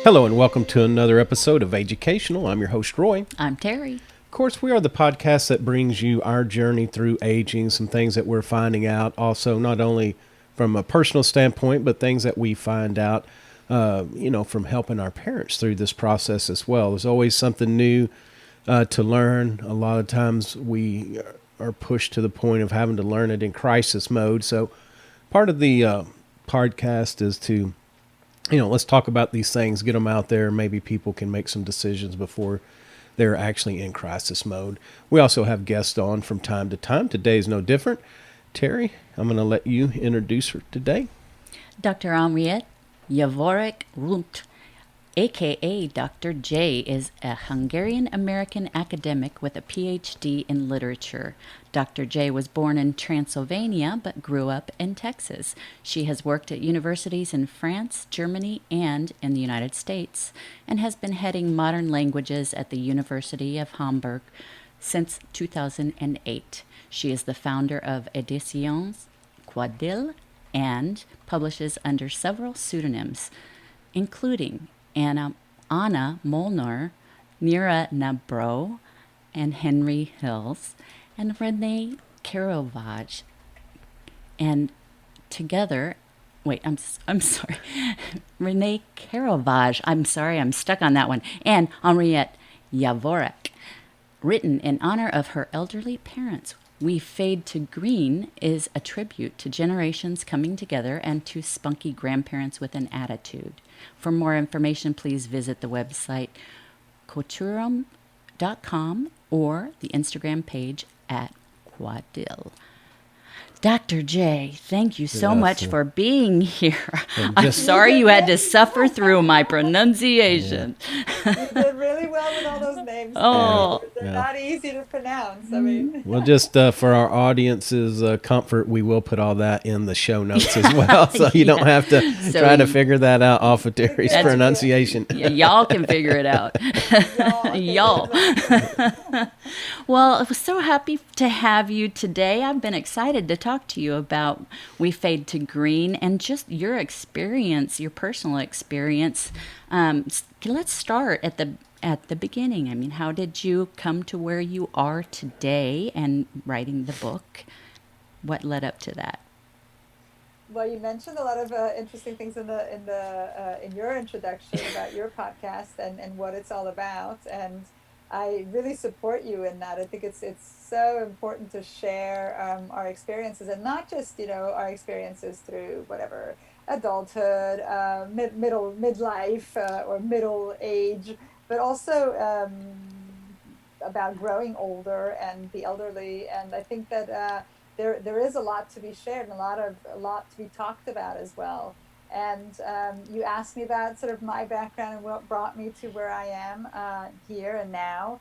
Hello and welcome to another episode of Educational. I'm your host, Roy. I'm Terry. Of course, we are the podcast that brings you our journey through aging, some things that we're finding out, also not only from a personal standpoint, but things that we find out, from helping our parents through this process as well. There's always something new to learn. A lot of times we are pushed to the point of having to learn it in crisis mode. So part of the podcast is to let's talk about these things, get them out there. Maybe people can make some decisions before they're actually in crisis mode. We also have guests on from time to time. Today's no different. Terry, I'm going to let you introduce her today. Dr. Henriette Javorek Runte, a.k.a. Dr. J, is a Hungarian-American academic with a Ph.D. in literature. Dr. J was born in Transylvania but grew up in Texas. She has worked at universities in France, Germany, and in the United States, and has been heading modern languages at the University of Hamburg since 2008. She is the founder of Éditions Quadylle and publishes under several pseudonyms, including Anna Molnar, Nira Nabro, and Henry Hills, and Renée Kerovaj. And together, I'm sorry, Renée Kerovaj, I'm sorry, I'm stuck on that one, and Henriette Javorek, written in honor of her elderly parents. We Fade to Green is a tribute to generations coming together and to spunky grandparents with an attitude. For more information, please visit the website couturum.com or the Instagram page at Quadylle. Dr. J, thank you so much for being here. I'm sorry you had to suffer through my pronunciation. You did really well with all those names. Oh. They're not easy to pronounce. I mean, Well, just for our audience's comfort, we will put all that in the show notes as well, so you don't have to try to figure that out off of Terry's pronunciation. Y'all can figure it out. Y'all. Well, I was so happy to have you today. I've been excited to talk to you about We Fade to Green and just your experience, your personal experience. Let's start at the beginning. I mean, how did you come to where you are today and writing the book? What led up to that? Well, you mentioned a lot of interesting things in your introduction about your podcast and what it's all about, and I really support you in that. I think it's so important to share our experiences, and not just our experiences through whatever adulthood, midlife, or middle age, but also about growing older and the elderly. And I think that there is a lot to be shared and a lot to be talked about as well. And you asked me about sort of my background and what brought me to where I am here and now.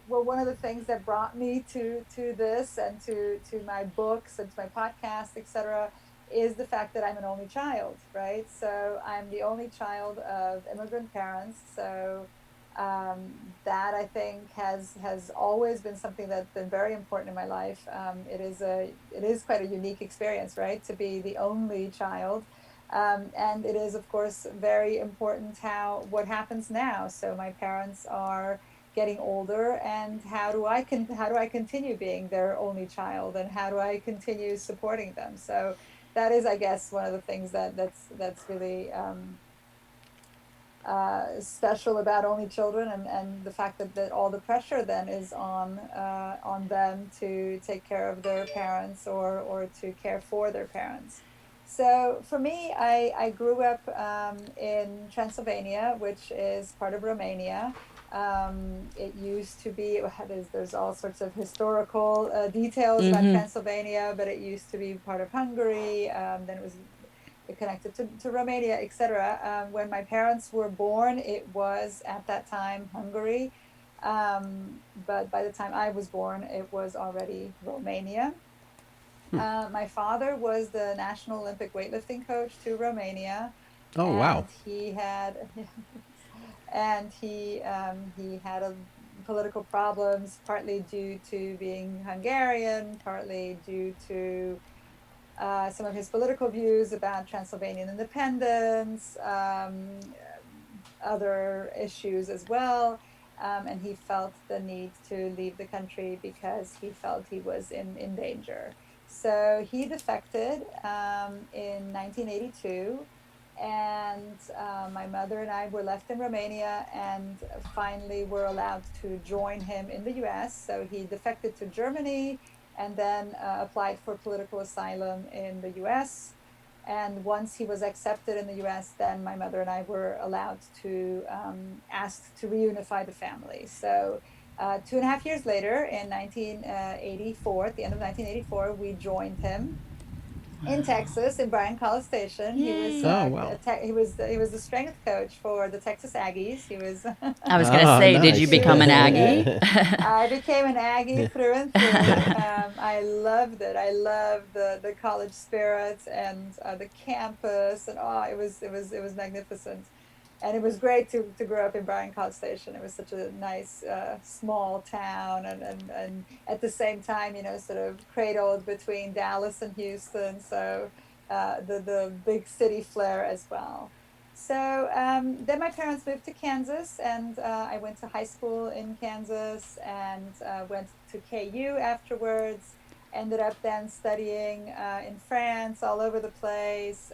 Well, one of the things that brought me to this and to my books and to my podcast, etc., is the fact that I'm an only child, right? So I'm the only child of immigrant parents. So that I think has always been something that's been very important in my life. It is quite a unique experience, right, to be the only child. And it is, of course, very important what happens now. So my parents are getting older, and how do I continue being their only child, and how do I continue supporting them? So that is, I guess, one of the things that's really special about only children, and the fact that all the pressure then is on them to take care of their parents or to care for their parents. So for me, I grew up in Transylvania, which is part of Romania. It used to be, there's all sorts of historical details about Transylvania, but it used to be part of Hungary. Then it was connected to Romania, etc. When my parents were born, it was at that time Hungary. But by the time I was born, it was already Romania. My father was the National Olympic weightlifting coach to Romania. Oh, wow. He had political problems, partly due to being Hungarian, partly due to some of his political views about Transylvanian independence, other issues as well. And he felt the need to leave the country because he felt he was in danger. So he defected in 1982, and my mother and I were left in Romania, and finally were allowed to join him in the US. So he defected to Germany and then applied for political asylum in the US. And once he was accepted in the US, then my mother and I were allowed to ask to reunify the family. So 2.5 years later, in 1984, at the end of 1984, we joined him in Texas, in Bryan College Station. He was Yay. Oh, wow. he was the strength coach for the Texas Aggies. He was. I was going to Oh, say, did you nice. become an Aggie? I became an Aggie through and through. I loved it. I loved the college spirit and the campus, and it was magnificent. And it was great to grow up in Bryan College Station. It was such a nice small town, and at the same time, sort of cradled between Dallas and Houston. So the big city flair as well. So then my parents moved to Kansas, and I went to high school in Kansas, and went to KU afterwards. Ended up then studying in France, all over the place.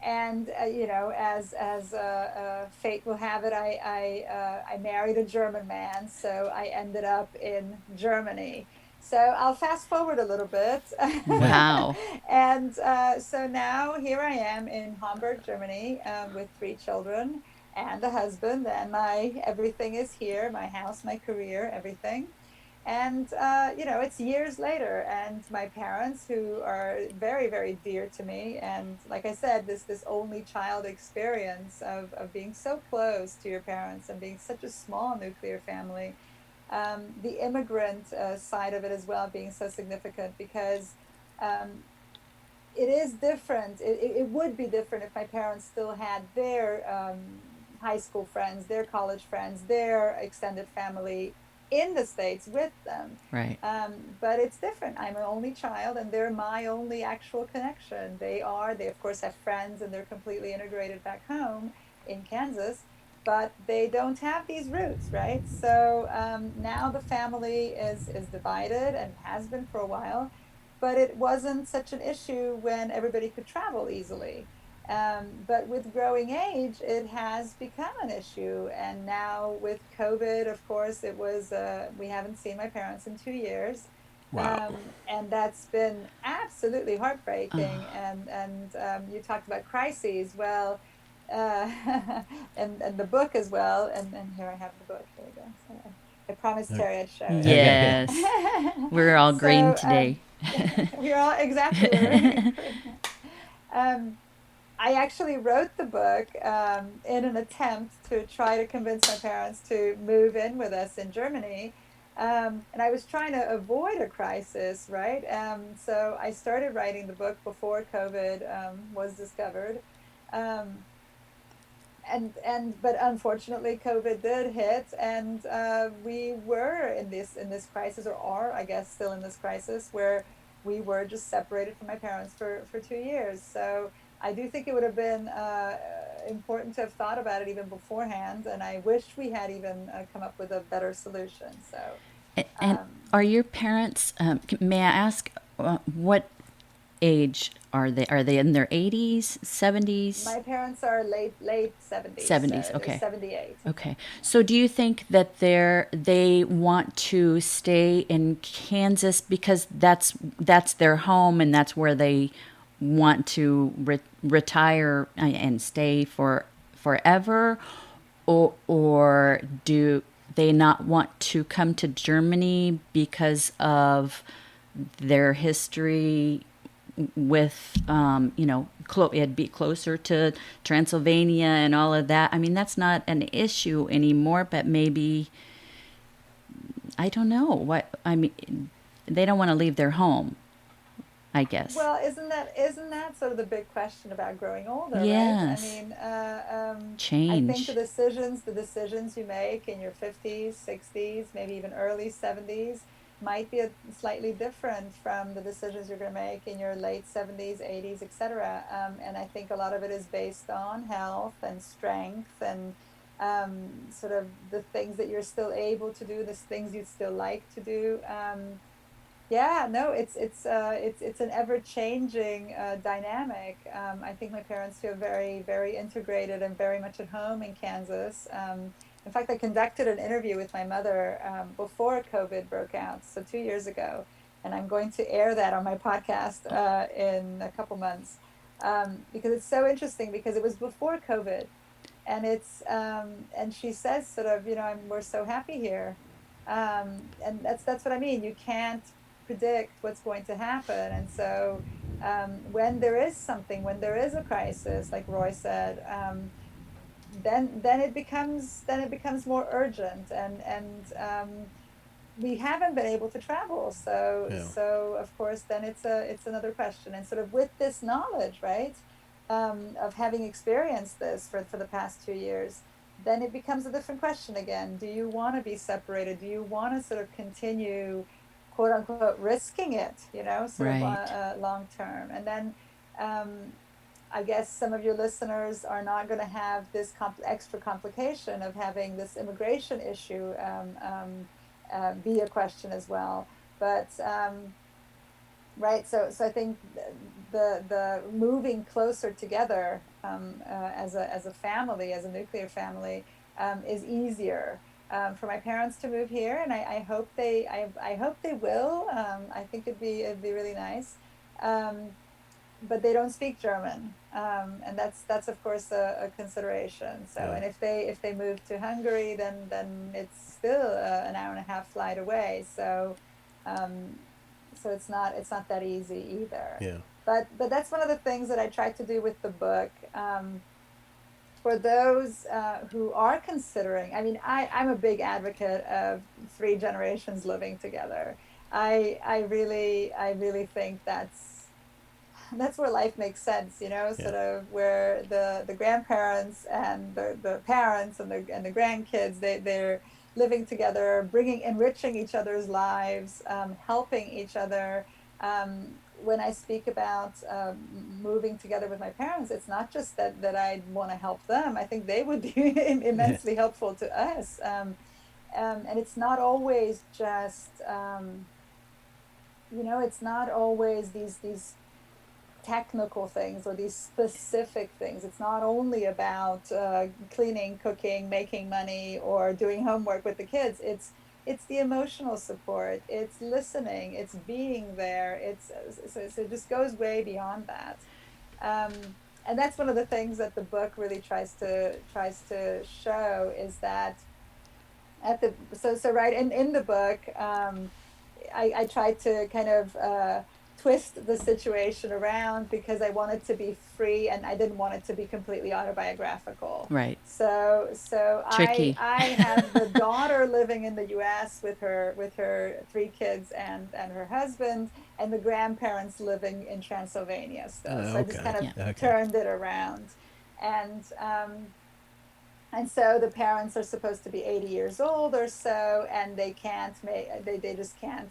And as fate will have it, I married a German man, so I ended up in Germany. So I'll fast forward a little bit. Wow. And so now here I am in Hamburg, Germany, with 3 children and a husband, and my everything is here, my house, my career, everything. And it's years later, and my parents, who are very, very dear to me, and like I said, this only child experience of being so close to your parents and being such a small nuclear family, the immigrant side of it as well being so significant, because um, it is different. It would be different if my parents still had their high school friends, their college friends, their extended family in the States with them. Right. But it's different. I'm an only child, and they're my only actual connection. They of course have friends, and they're completely integrated back home in Kansas, but they don't have these roots, right? So now the family is divided, and has been for a while, but it wasn't such an issue when everybody could travel easily. But with growing age, it has become an issue. And now with COVID, of course, we haven't seen my parents in 2 years. Wow. And that's been absolutely heartbreaking. And you talked about crises. Well, uh, and the book as well. And here I have the book. Here we go. So I promised Terry I'd show it. Okay. Yes. We're all green So today. we're all exactly. We're um, I actually wrote the book in an attempt to try to convince my parents to move in with us in Germany. And I was trying to avoid a crisis, right? So I started writing the book before COVID was discovered. Um, but unfortunately COVID did hit, and we were in this crisis, or are, I guess, still in this crisis, where we were just separated from my parents for 2 years. So I do think it would have been important to have thought about it even beforehand, and I wish we had even come up with a better solution. So And um, are your parents, may I ask, what age are they? Are they in their 80s, 70s? my parents are late 70s, 70s, so they're okay. 78. Okay. So do you think that they want to stay in Kansas because that's their home and that's where they want to retire and stay for forever, or do they not want to come to Germany because of their history with it'd be closer to Transylvania and all of that? I mean, that's not an issue anymore, but maybe, I don't know what, I mean, they don't want to leave their home, I guess. Well, isn't that sort of the big question about growing older, right? I Yes. mean, I think the Change. decisions the decisions you make in your 50s, 60s, maybe even early 70s, might be slightly different from the decisions you're going to make in your late 70s, 80s, etc. And I think a lot of it is based on health and strength and sort of the things that you're still able to do, the things you'd still like to do. Yeah, no, it's an ever changing dynamic. I think my parents feel very, very integrated and very much at home in Kansas. In fact, I conducted an interview with my mother before COVID broke out, so 2 years ago, and I'm going to air that on my podcast in a couple months because it's so interesting because it was before COVID, and it's and she says sort of, you know, we're so happy here, and that's what I mean. You can't predict what's going to happen, and so when there is something, when there is a crisis, like Roy said, then it becomes more urgent, and we haven't been able to travel, Yeah. so of course then it's another question, and sort of with this knowledge, right, of having experienced this for the past 2 years, then it becomes a different question again. Do you want to be separated? Do you want to sort of continue, quote unquote, risking it, you know, sort of Right. long term? And then I guess some of your listeners are not going to have this extra complication of having this immigration issue be a question as well. But right, so I think the moving closer together as a family, as a nuclear family, is easier. For my parents to move here, and I hope I hope they will. I think it'd be really nice. Um, but they don't speak German, and that's of course a consideration. So, Yeah. and if they move to Hungary, then it's still an hour and a half flight away. Um, so it's not that easy either. Yeah. But that's one of the things that I tried to do with the book. For those who are considering, I mean, I'm a big advocate of three generations living together. I really think that's where life makes sense, you know, Yeah. sort of where the grandparents and the parents and the grandkids, they're living together, enriching each other's lives, helping each other. When I speak about moving together with my parents, it's not just that I want to help them. I think they would be Yeah. immensely helpful to us. And it's not always just, it's not always these technical things or these specific things. It's not only about cleaning, cooking, making money, or doing homework with the kids. It's the emotional support. It's listening. It's being there. So it just goes way beyond that. And that's one of the things that the book really tries to show is that right in the book, I tried to kind of twist the situation around because I wanted to be free and I didn't want it to be completely autobiographical. Right. So I Tricky. I have the daughter living in the U.S. with her three kids and her husband, and the grandparents living in Transylvania still. So I just Okay. kind of Yeah. Okay. turned it around, and so the parents are supposed to be 80 years old or so, and they can't they just can't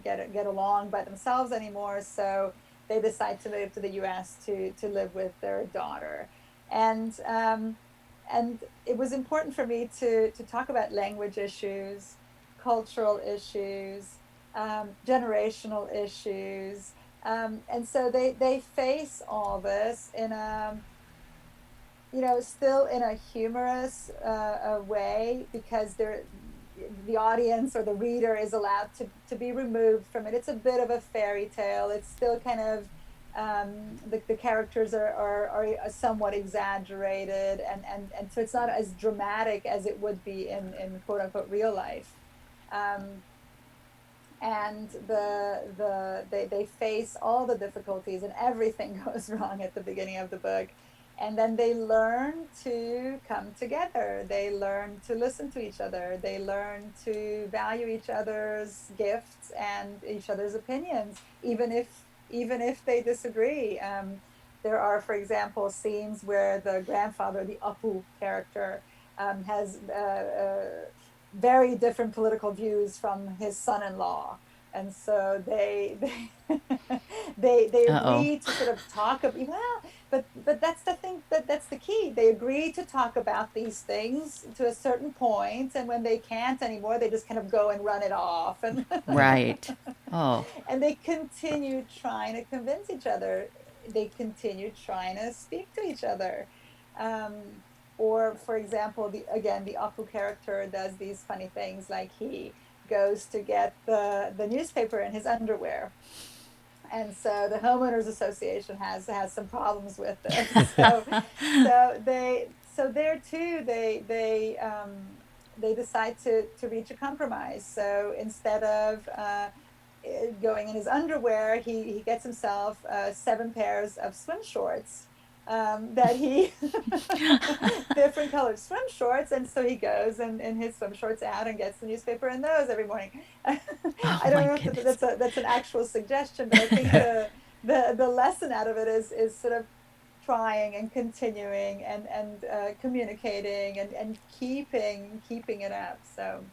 get along by themselves anymore. So they decide to move to the U.S. to live with their daughter, and and it was important for me to talk about language issues, cultural issues, generational issues, and so they face all this in a, still in a humorous way, because the audience or the reader is allowed to be removed from it. It's a bit of a fairy tale. It's still kind of, the characters are somewhat exaggerated, and so it's not as dramatic as it would be in quote unquote real life. Um, and they face all the difficulties, and everything goes wrong at the beginning of the book, and then they learn to come together, they learn to listen to each other, they learn to value each other's gifts and each other's opinions, even if they disagree. There are, for example, scenes where the grandfather, the Apu character, has very different political views from his son-in-law. And so they Uh-oh. agree to sort of talk about, well, but that's the thing, that's the key. They agree to talk about these things to a certain point, and when they can't anymore, they just kind of go and run it off, and Right. Right. Oh, and they continue trying to convince each other. They continue trying to speak to each other. Um, or, for example, the Apu character does these funny things, like he goes to get the newspaper in his underwear, and so the homeowners association has some problems with this. So there too they decide to reach a compromise. So instead of going in his underwear, he gets himself 7 pairs of swim shorts, that he different colored swim shorts, and so he goes in his swim shorts out and gets the newspaper in those every morning. oh I don't my know if goodness. that's an actual suggestion, but I think the lesson out of it is sort of trying and continuing and communicating and keeping it up. So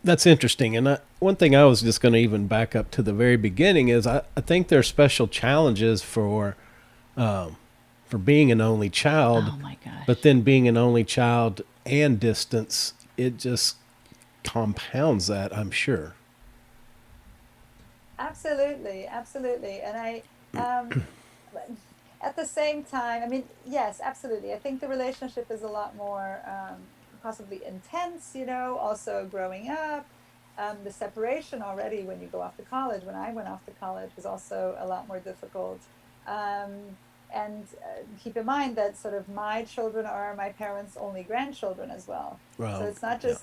That's interesting. And one thing I was just going to even back up to the very beginning is I think there's special challenges um, for being an only child, Oh my but gosh. then being an only child and distance, it just compounds that, I'm sure. absolutely, absolutely. And um, at the same time, I mean, yes, absolutely. I think the relationship is a lot more possibly intense, also growing up. The separation already when you go off to college, when I went off to college, was also a lot more difficult. Um, and keep in mind that sort of my children are my parents' only grandchildren as well. So Well, it's not yeah,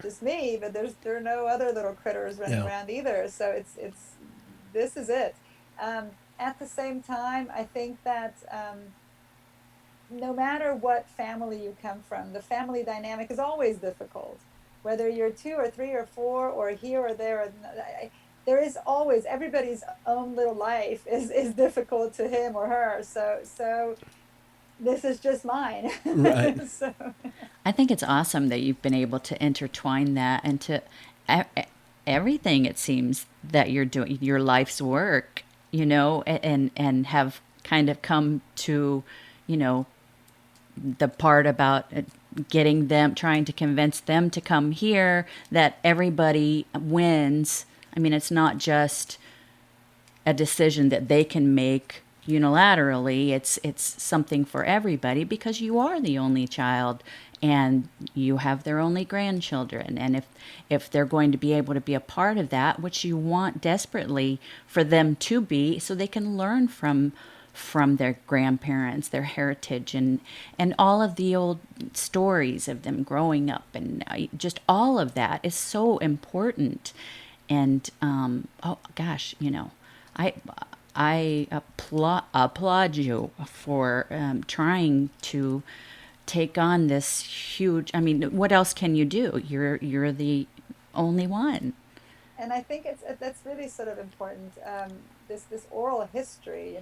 just me, but there are no other little critters running yeah. around either. So it's this is it. At the same time, I think that no matter what family you come from, the family dynamic is always difficult. Whether you're two or three or four or here or there, there is always everybody's own little life is difficult to him or her. So this is just mine. Right. So I think it's awesome that you've been able to intertwine that into e- e- everything, it seems, that you're doing, your life's work, and have kind of come to, you know, the part about getting them, trying to convince them to come here, that everybody wins. I mean, it's not just a decision that they can make unilaterally. It's something for everybody because you are the only child and you have their only grandchildren. And if they're going to be able to be a part of that, which you want desperately for them to be, so they can learn from their grandparents, their heritage, and all of the old stories of them growing up, and just all of that is so important. And oh gosh, I I applaud you for trying to take on this huge. I mean, what else can you do? You're the only one. and I think that's really sort of important. This oral history,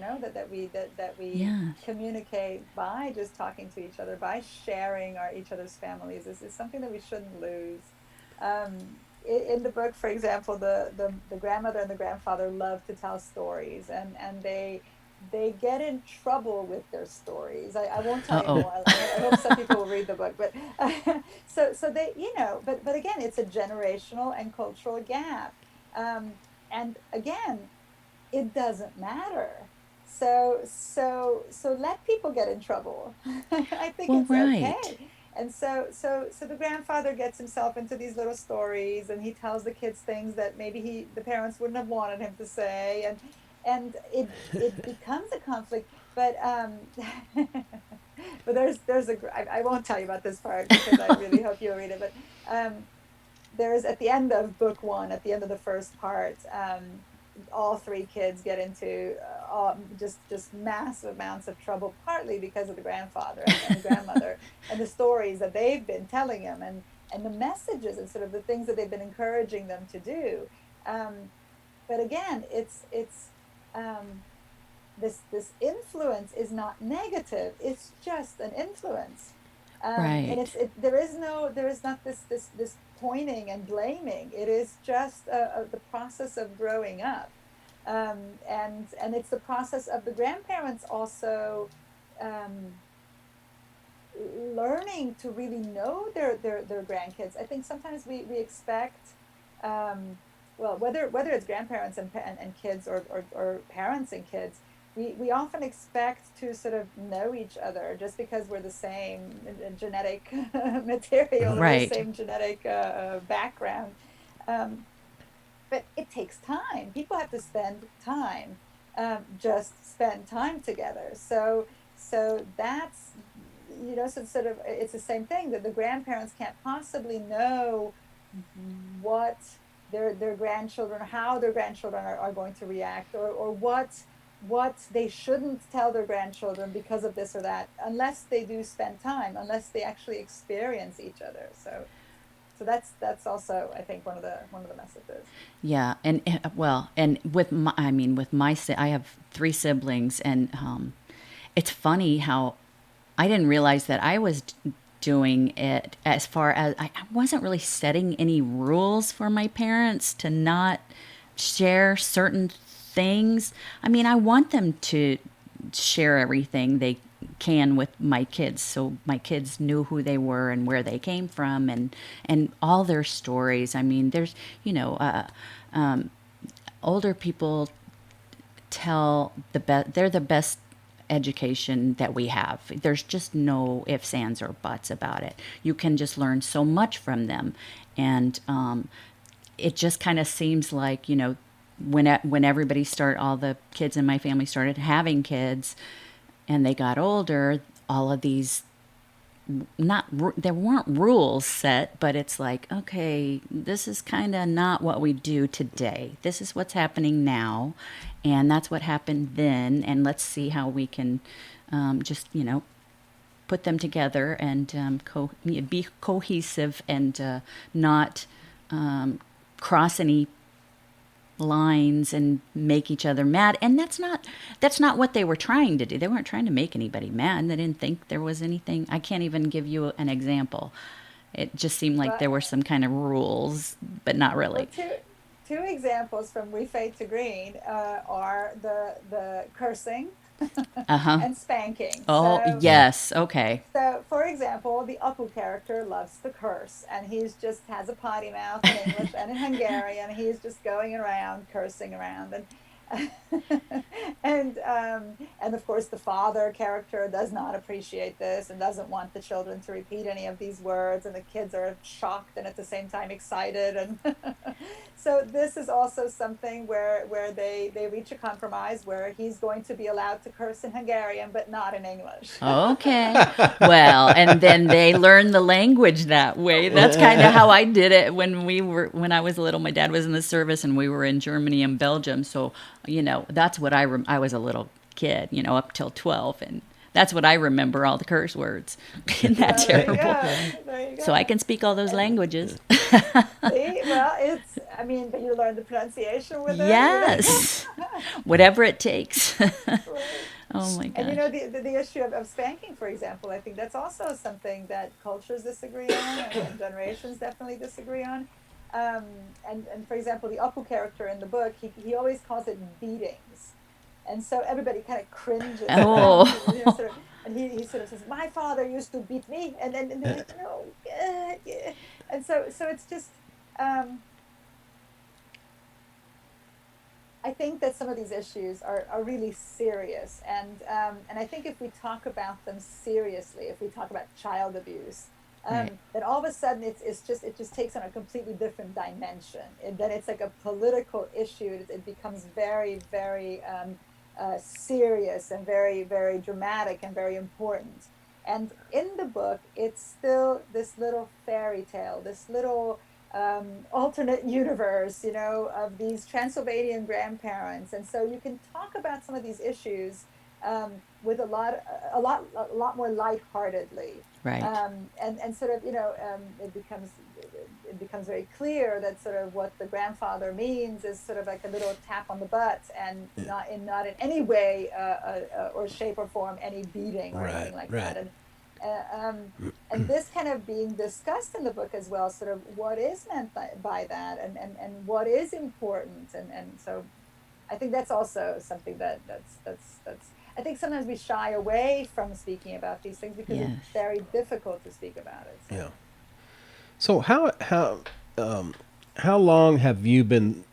that we Yes. communicate by just talking to each other, by sharing our each other's families, is something that we shouldn't lose. In the book, for example, the grandmother and the grandfather love to tell stories, and they get in trouble with their stories. I won't tell Uh you oh. more. I hope some people will read the book, but so they, but again, it's a generational and cultural gap, and again, it doesn't matter. So let people get in trouble. I think Well, it's right. okay. And so the grandfather gets himself into these little stories, and he tells the kids things that maybe the parents wouldn't have wanted him to say, and it becomes a conflict. But but I won't tell you about this part because I really hope you'll read it. But there's at the end of book one, at the end of the first part, all three kids get into just massive amounts of trouble, partly because of the grandfather and the grandmother and the stories that they've been telling him, and the messages and sort of the things that they've been encouraging them to do. Um, but again, it's this influence is not negative; it's just an influence. And Right. there is not this pointing and blaming. It is just the process of growing up, and it's the process of the grandparents also um, learning to really know their grandkids. I think sometimes we expect, um, well, whether it's grandparents and kids, or parents and kids, we often expect to sort of know each other just because we're the same genetic material, or the Right. same genetic background. Um, but it takes time. People have to spend time, just spend time together. So that's, so sort of it's the same thing, that the grandparents can't possibly know what their grandchildren, how their grandchildren are going to react, or what they shouldn't tell their grandchildren because of this or that, unless they do spend time, unless they actually experience each other. So that's also, I think, one of the messages. Yeah, and well, and with my, I mean, with my, I have three siblings, and it's funny how I didn't realize that I was doing it, as far as I wasn't really setting any rules for my parents to not share certain things. I mean, I want them to share everything they can with my kids, so my kids knew who they were and where they came from, and all their stories. I mean, there's, you know, older people tell the best, they're the best education that we have. There's just no ifs, ands, or buts about it. You can just learn so much from them. And it just kind of seems like, when everybody all the kids in my family started having kids and they got older, all of these, not there weren't rules set, but it's like, okay, this is kind of not what we do today. This is what's happening now, and that's what happened then, and let's see how we can just put them together and be cohesive, and not cross any lines and make each other mad. And that's not what they were trying to do. They weren't trying to make anybody mad. They didn't think there was anything. I can't even give you an example. It just seemed like But there were some kind of rules, but not well, really. two examples from We Fade to Green are the cursing Uh-huh. and spanking. Oh, yes. Okay. So, for example, the Apu character loves to curse, and he's just has a potty mouth in English and in Hungarian. He's just going around cursing around, and of course, the father character does not appreciate this and doesn't want the children to repeat any of these words, and the kids are shocked and at the same time excited. And so this is also something where they reach a compromise where he's going to be allowed to curse in Hungarian but not in English. Okay. Well, and then they learn the language that way. That's kind of how I did it when I was little. My dad was in the service, and we were in Germany and Belgium. So, that's what I was a little kid, up till 12, and that's what I remember, all the curse words. Isn't that Well, there you terrible? go. There you So I go. can speak all those And languages. see, well, I mean, but you learn the pronunciation with them. Yes. Whatever it takes. Right. Oh my And gosh. the issue of spanking, for example, I think that's also something that cultures disagree on, and generations definitely disagree on. Um, and for example, the Apu character in the book, he always calls it beatings, and so everybody kind of cringes at that. Oh. And he sort of says, "My father used to beat me," and they're like, "No," yeah. And so it's just. Um, I think that some of these issues are really serious, and I think if we talk about them seriously, if we talk about child abuse, Right. then all of a sudden it just takes on a completely different dimension. Then it's like a political issue. It becomes very very serious and very very dramatic and very important. And in the book, it's still this little fairy tale, this little alternate universe, of these Transylvanian grandparents, and so you can talk about some of these issues with a lot more lightheartedly, Right. and sort of, it becomes very clear that sort of what the grandfather means is sort of like a little tap on the butt, and not in any way or shape or form any beating or anything Right, like right. that. And uh, um, and this kind of being discussed in the book as well, sort of what is meant by that, and what is important, and so I think that's also something that's I think sometimes we shy away from speaking about these things because Yes. it's very difficult to speak about it. So. Yeah. So how long have you been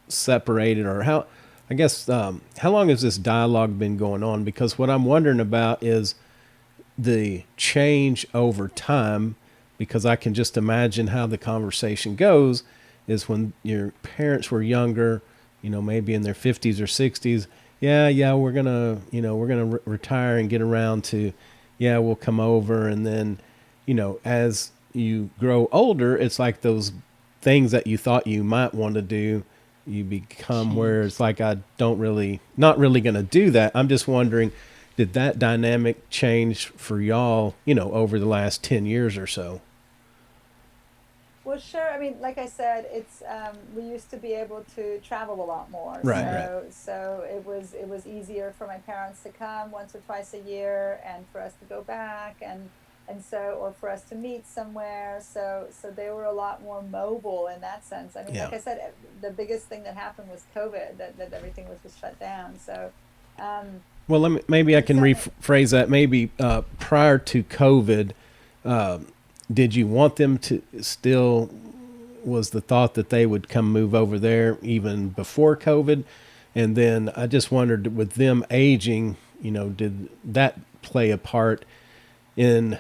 separated, or how? I guess how long has this dialogue been going on? Because what I'm wondering about is the change over time, because I can just imagine how the conversation goes is when your parents were younger, maybe in their 50s or 60s. Yeah, we're gonna retire and get around to, yeah, we'll come over. And then, as you grow older, it's like those things that you thought you might want to do, you become where it's like, not really going to do that. I'm just wondering, did that dynamic change for y'all, over the last 10 years or so? Well, sure. I mean, like I said, it's we used to be able to travel a lot more. Right, So it was easier for my parents to come once or twice a year, and for us to go back, and so, or for us to meet somewhere. So they were a lot more mobile in that sense. I mean, Yeah. like I said, the biggest thing that happened was COVID. That everything was just shut down. So. Well, maybe I can So- rephrase that. Maybe prior to COVID, uh, did you want them to still? Was the thought that they would come move over there even before COVID? And then I just wondered, with them aging, did that play a part in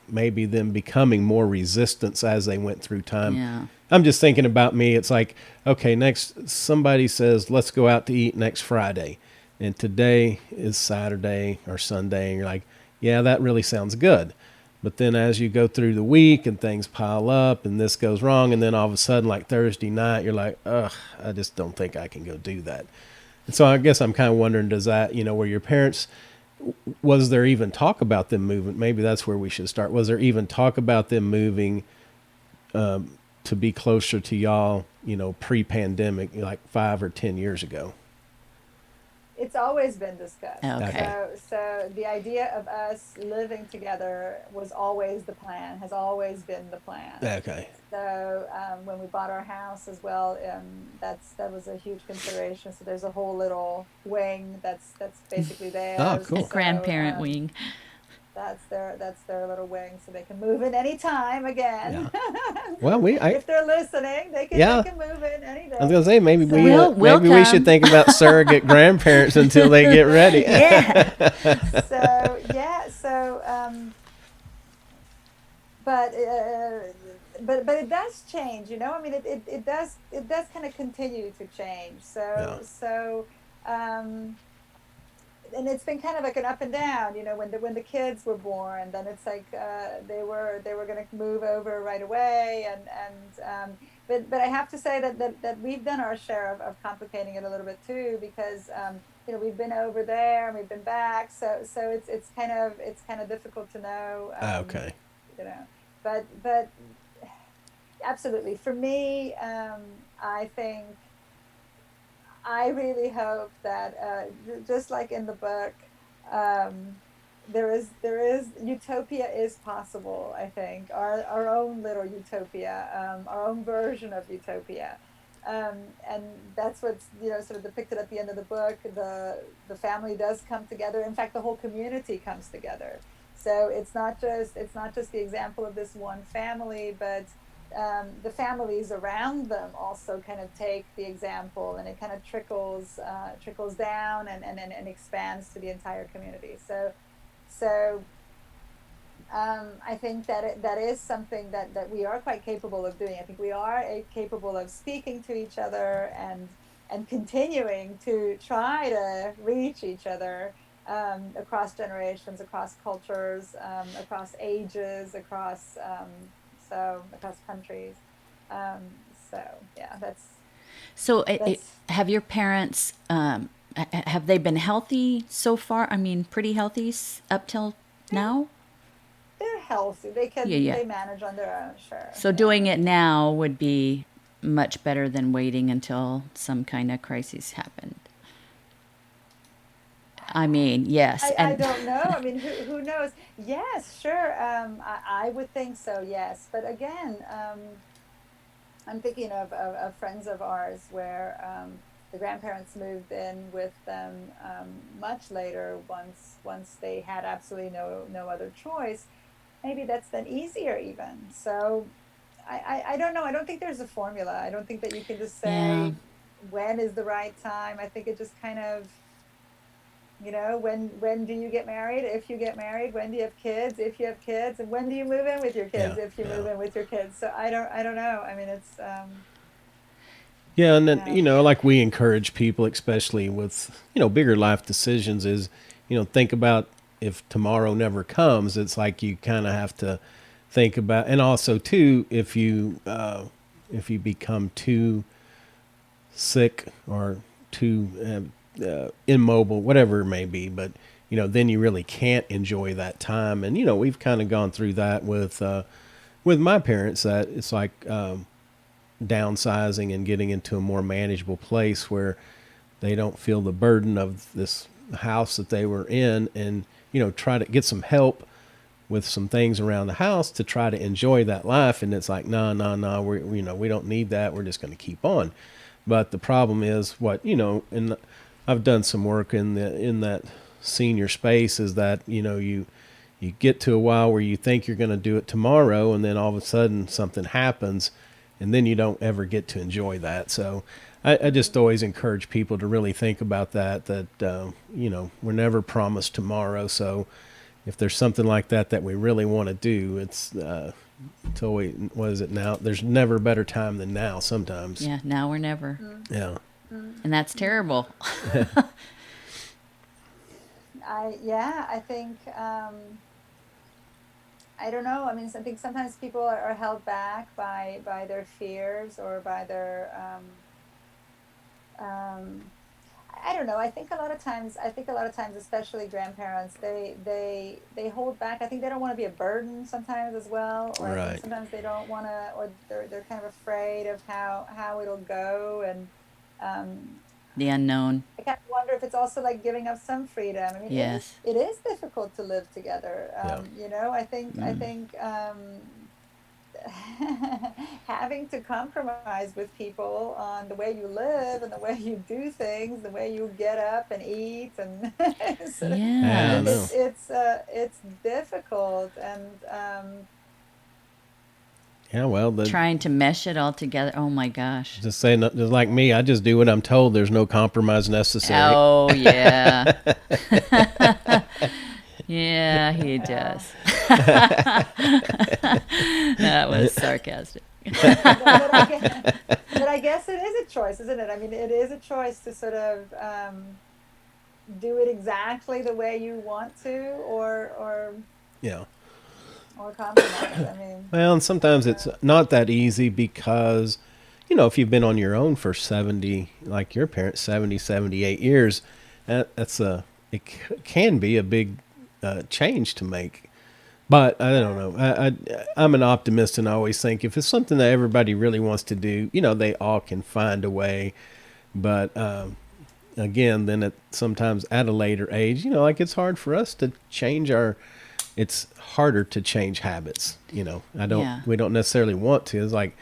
maybe them becoming more resistance as they went through time? Yeah. I'm just thinking about me. It's like, okay, next somebody says, let's go out to eat next Friday. And today is Saturday or Sunday. And you're like, yeah, that really sounds good. But then as you go through the week and things pile up and this goes wrong, and then all of a sudden, like Thursday night, you're like, ugh, I just don't think I can go do that. And so I guess I'm kind of wondering, does that, were your parents, was there even talk about them moving? Maybe that's where we should start. Was there even talk about them moving to be closer to y'all, pre-pandemic, like 5 or 10 years ago? It's always been discussed. Okay. So the idea of us living together was always the plan, has always been the plan. Okay. So when we bought our house as well, that was a huge consideration. So there's a whole little wing that's basically theirs. Oh, cool. A So, grandparent wing. That's their little wing, so they can move in any time again. Yeah. Well, if they're listening, they can move in any day. I was gonna say maybe We'll we should come. think about surrogate grandparents until they get ready. Yeah. So yeah, so but it does change, I mean, it does kind of continue to change. And it's been kind of like an up and down, when the kids were born, then it's like they were going to move over right away, but I have to say that we've done our share of complicating it a little bit too, because we've been over there and we've been back, so it's kind of difficult to know. Okay. But absolutely, for me, I think I really hope that just like in the book, there is utopia is possible. I think our own little utopia, our own version of utopia, and that's what's sort of depicted at the end of the book. The family does come together. In fact, the whole community comes together. So it's not just the example of this one family, but the families around them also kind of take the example, and it kind of trickles down and expands to the entire community. So I think that is something that we are quite capable of doing. I think we are capable of speaking to each other and continuing to try to reach each other across generations, across cultures, across ages, across countries. So yeah, have your parents, have they been healthy so far? I mean, pretty healthy up till now? They're healthy. They can they manage on their own, sure. So doing it now would be much better than waiting until some kind of crisis happened. I mean, yes. I don't know. I mean, who knows? Yes, sure. I would think so, yes. But again, I'm thinking of friends of ours where the grandparents moved in with them much later once they had absolutely no other choice. Maybe that's then easier even. So I don't know. I don't think there's a formula. I don't think that you can just Yeah. say when is the right time. I think it just kind of, when do you get married? If you get married, when do you have kids? If you have kids, and when do you move in with your kids? Yeah, If you yeah. move in with your kids. So I don't know. I mean, it's Yeah, and then, yeah, like we encourage people, especially with, bigger life decisions, is, think about if tomorrow never comes, it's like you kind of have to think about, and also too, if you become too sick or too immobile, whatever it may be, but, then you really can't enjoy that time. And, we've kind of gone through that with my parents, that it's like, downsizing and getting into a more manageable place where they don't feel the burden of this house that they were in, and try to get some help with some things around the house to try to enjoy that life. And it's like, no, we don't need that, we're just going to keep on. But the problem is, and I've done some work in that senior space, is that you get to a while where you think you're going to do it tomorrow, and then all of a sudden something happens, and then you don't ever get to enjoy that. So I just always encourage people to really think about that we're never promised tomorrow. So if there's something like that we really want to do, it's always, what is it now? There's never a better time than now sometimes. Yeah, now or never. Yeah. And that's terrible. I think I don't know. I mean, I think sometimes people are held back by their fears or by their I don't know. I think a lot of times, especially grandparents, they hold back. I think they don't want to be a burden sometimes as well, or I think Right. sometimes they don't want to, or they're kind of afraid of how it'll go, and The unknown. I kind of wonder if it's also like giving up some freedom. I mean, Yes. it is difficult to live together. Yeah. I think having to compromise with people on the way you live and the way you do things, the way you get up and eat, and sort of, Yeah, I know. Yes. it's difficult, and Yeah, well, Trying to mesh it all together. Oh my gosh. just saying, just like me, I just do what I'm told. There's no compromise necessary. Oh yeah. Yeah, he does. That was sarcastic. but I guess it is a choice, isn't it? I mean, it is a choice to sort of do it exactly the way you want to, Yeah. or compromise. I mean, Well, and sometimes it's not that easy because, if you've been on your own for 70, like your parents, 70, 78 years, can be a big change to make. But I don't know. I'm an optimist, and I always think if it's something that everybody really wants to do, they all can find a way. But again, then sometimes at a later age, like it's hard for us to change it's harder to change habits. Yeah. We don't necessarily want to. It's like,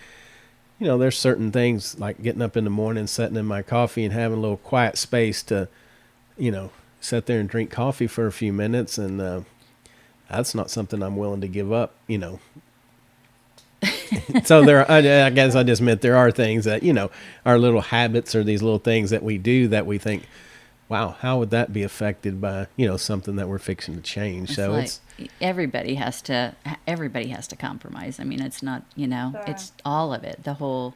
there's certain things like getting up in the morning, sitting in my coffee and having a little quiet space to, sit there and drink coffee for a few minutes. And that's not something I'm willing to give up. So I guess I just meant there are things that, our little habits or these little things that we do that we think, wow, how would that be affected by, something that we're fixing to change? It's So like everybody has to compromise. I mean, it's not, sure. it's all of it, the whole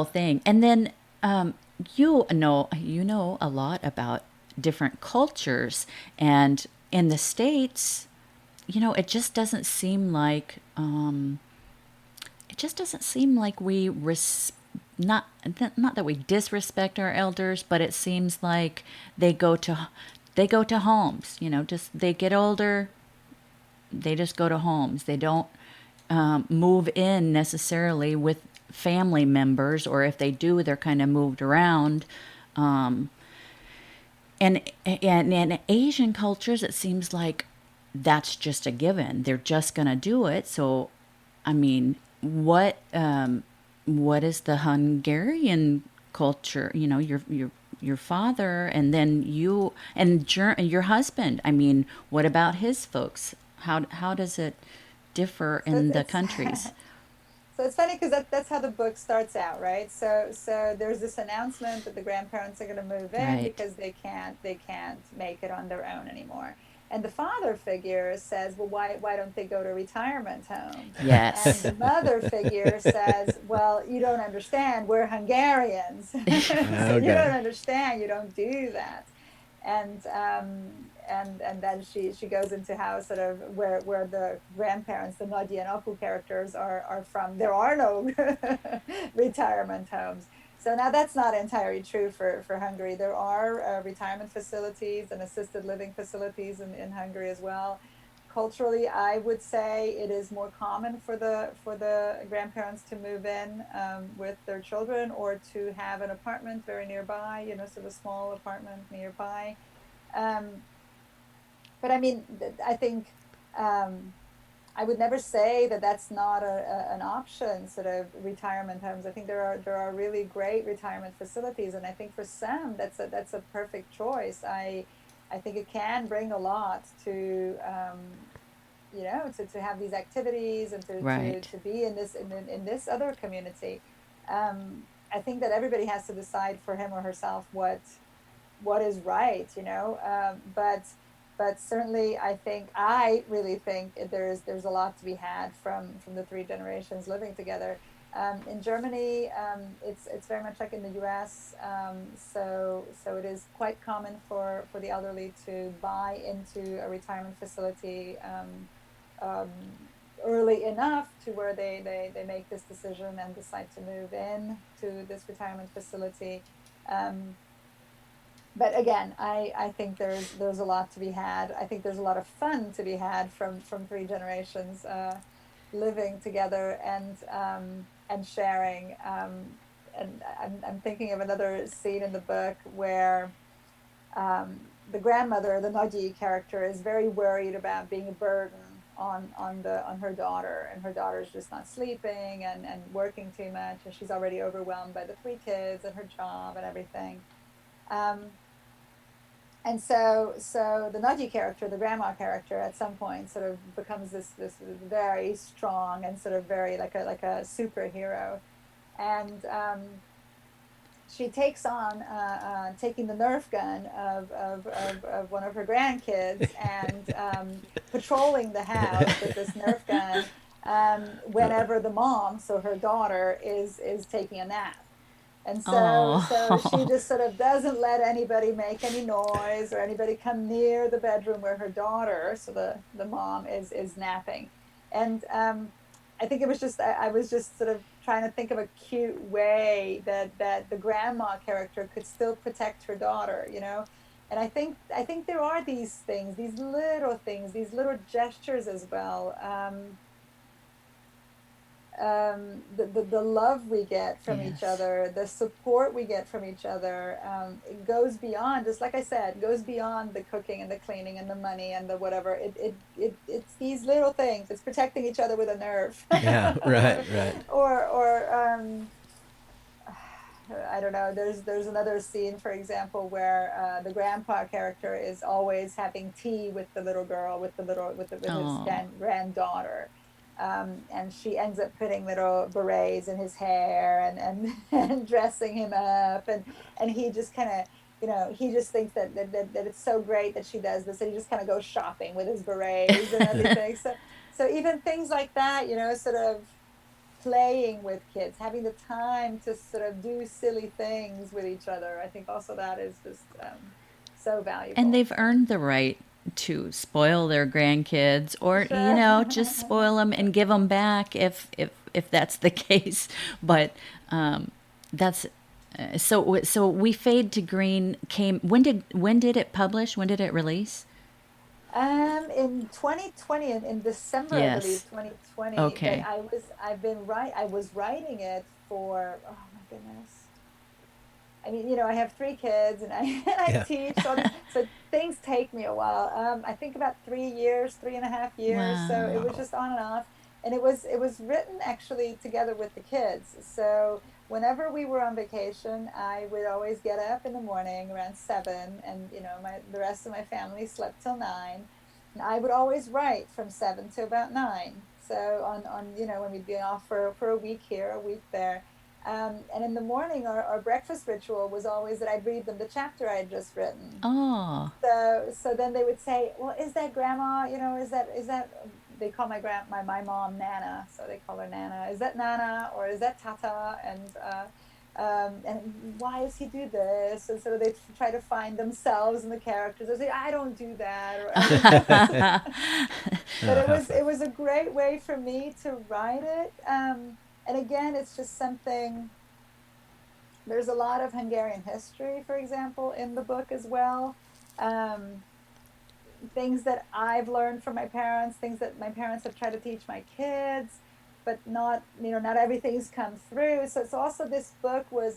thing. And then you know a lot about different cultures, and in the States, it just doesn't seem like we not that we disrespect our elders, but it seems like they go to homes. Just they get older, they just go to homes. They don't move in necessarily with family members, or if they do, they're kind of moved around. And in Asian cultures, it seems like that's just a given. They're just going to do it. So, I mean, what is the Hungarian culture? You know, your father, and then you and your husband. I mean, what about his folks? How does it differ So in the it's countries? so it's funny because that's how the book starts out, right? So there's this announcement that the grandparents are going to move in Right. because they can't make it on their own anymore. And the father figure says, well, why don't they go to retirement home? And Yes. the mother figure says, well, you don't understand, we're Hungarians. So you don't Okay. understand, you don't do that. And then she goes into how sort of where the grandparents, the Nadia and Aku characters are from. There are no retirement homes. So now that's not entirely true for Hungary. There are retirement facilities and assisted living facilities in Hungary as well. Culturally, I would say it is more common for the grandparents to move in with their children, or to have an apartment very nearby, sort of a small apartment nearby. Um, but I mean, I think um, I would never say that that's not an option. Sort of retirement homes. I think there are really great retirement facilities, and I think for some that's a perfect choice. I think it can bring a lot to to have these activities and to to Right. to be in this other community. I think that everybody has to decide for him or herself what is right, but certainly I really think there's a lot to be had from the three generations living together. In Germany, it's very much like in the US. So it is quite common for the elderly to buy into a retirement facility early enough to where they make this decision and decide to move in to this retirement facility. Um, but again, I think there's a lot to be had. I think there's a lot of fun to be had from three generations living together and sharing. And I'm thinking of another scene in the book where the grandmother, the Naji character, is very worried about being a burden on her daughter, and her daughter's just not sleeping and working too much, and she's already overwhelmed by the three kids and her job and everything. Um, and so the Naji character, the grandma character, at some point sort of becomes this very strong and sort of very like a superhero, and she takes on taking the Nerf gun of one of her grandkids and patrolling the house with this Nerf gun whenever the mom, so her daughter, is taking a nap. And so she Oh. just sort of doesn't let anybody make any noise or anybody come near the bedroom where her daughter, so the mom, is napping. And I think it was just I was just sort of trying to think of a cute way that the grandma character could still protect her daughter. And I think there are these things, these little gestures as well. The love we get from each Yes. other, the support we get from each other, it goes beyond, just like I said, goes beyond the cooking and the cleaning and the money and the whatever. It's these little things. It's protecting each other with a nerve, Yeah. Right. or Right. or I don't know. There's another scene, for example, where the grandpa character is always having tea with the little girl, with his Oh. granddaughter, and she ends up putting little berets in his hair and and dressing him up, and he just kind of. He just thinks that it's so great that she does this, and he just kind of goes shopping with his berets and everything. So even things like that, sort of playing with kids, having the time to sort of do silly things with each other. I think also that is just so And valuable. they've earned the right to spoil their grandkids, or Sure. just spoil them and give them back if that's the case. But that's so we fade to green came. When did it publish? When did it release? In 2020, in December, I believe, Yes. 2020. But Okay. I was writing it for, oh my goodness, I mean, you know, I have 3 kids and I Yeah. teach, so things take me a while. I think about 3 years, 3.5 years. So it was Wow. just on and off, and it was written actually together with the kids. So whenever we were on vacation, I would always get up in the morning around 7, and you know, the rest of my family slept till 9, and I would always write from 7 to about 9. So on you know, when we'd be off for a week here, a week there. And in the morning, our breakfast ritual was always that I'd read them the chapter I had just written. Oh, So then they would say, "Well, is that grandma? You know, is that?" They call my mom Nana, so they call her Nana. Is that Nana or is that Tata? And why does he do this? And so they try to find themselves in the characters. They say, "I don't do that," or I don't do this. But Oh, it how was fun. it was a great way for me to write it. And again, it's just something. There's a lot of Hungarian history, for example, in the book as well. Um, Things that I've learned from my parents, things that my parents have tried to teach my kids, but not, you know, not everything's come through. So it's also, this book was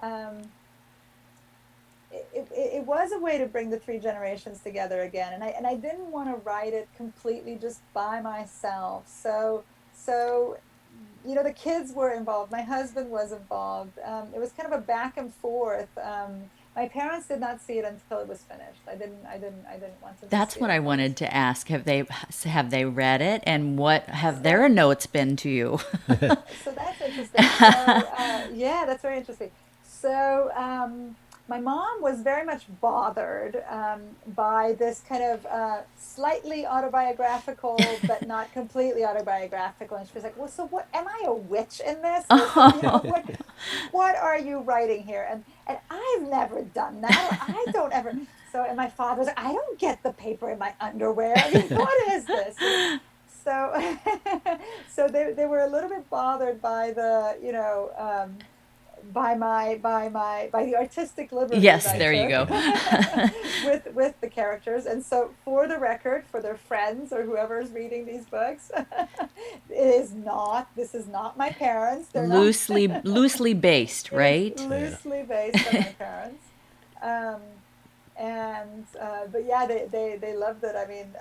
um, it was a way to bring the 3 generations together again, and I didn't want to write it completely just by myself. So you know, the kids were involved, my husband was involved. It was kind of a back and forth. My parents did not see it until it was finished. I didn't want them to that's see what it I at once. wanted to ask. Have they read it, and what have So their notes been to you? so that's interesting. So yeah, that's very interesting. So my mom was very much bothered by this kind of slightly autobiographical, but not completely autobiographical. And she was like, "Well, so what? Am I a witch in this, or so? You know, what are you writing here?" And I've never done that, or I don't ever. So, and my father was like, "I don't get the paper in my underwear. I mean, what is this?" You know? So so they were a little bit bothered by the, you know, by the artistic liberties Yes, I there you took go. with the characters. And so, for the record, for their friends or whoever's reading these books, this is not my parents. They're not. Loosely based, It's right? Yeah. loosely based on my parents. Um, and But yeah, they loved it. I mean,